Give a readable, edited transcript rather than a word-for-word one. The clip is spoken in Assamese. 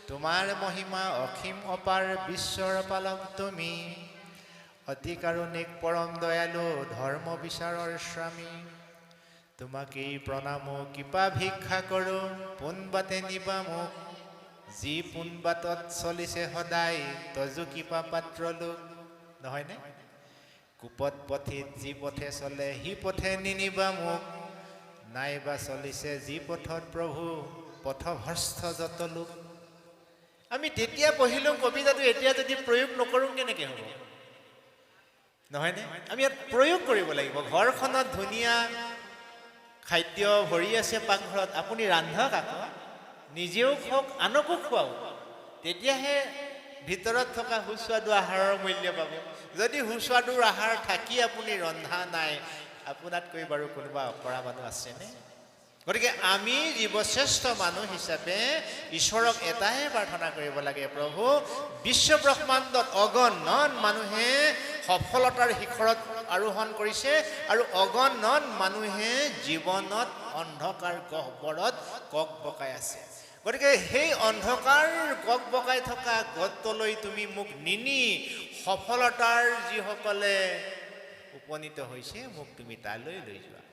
তোমাৰ মহিমা অসীম অপাৰ বিশ্বৰ পালক তুমি, অতি কাৰুণিক পৰম দয়ালু ধৰ্ম বিচাৰৰ স্বামী। তোমাকেই প্ৰণামো কৃপা ভিক্ষা কৰোঁ, পোন বাটে নিবা মোক। যি পোন বাটত চলিছে সদায় তজু কৃপা পাত্ৰ লোক। নহয়নে? কুপথ পথিত যি পথে চলে সি পথে নিনিবা মোক। নাইবা চলিছে যি পথত প্ৰভু পথভ্ৰষ্ট যত লোক। আমি তেতিয়া পঢ়িলোঁ কবিতাটো, এতিয়া যদি প্ৰয়োগ নকৰোঁ কেনেকৈ হ'ব? নহয়নে? আমি ইয়াত প্ৰয়োগ কৰিব লাগিব। ঘৰখনত ধুনীয়া খাদ্য ভৰি আছে পাকঘৰত, আপুনি ৰান্ধক আকৌ, নিজেও খাওক আনকো খুৱাওক, তেতিয়াহে ভিতৰত থকা সুস্বাদু আহাৰৰ মূল্য পাব। যদি সুস্বাদু আহাৰ থাকি আপুনি ৰন্ধা নাই, আপোনাতকৈ বাৰু কোনোবা অকৰা মানুহ আছেনে? গতিকে আমি জীৱশ্ৰেষ্ঠ মানুহ হিচাপে ঈশ্বৰক এটাই প্ৰাৰ্থনা কৰিব লাগে, প্ৰভু বিশ্ব ব্ৰহ্মাণ্ডত অগণন মানুহে সফলতাৰ শিখৰত আৰোহণ কৰিছে আৰু অগণন মানুহে জীৱনত অন্ধকাৰ গহ্বৰত কক বকাই আছে। গতিকে সেই অন্ধকাৰ কক বকাই থকা গতলৈ তুমি মোক নিনি সফলতাৰ যিসকলে উপনীত হৈছে মোক তুমি তালৈ লৈ যোৱা।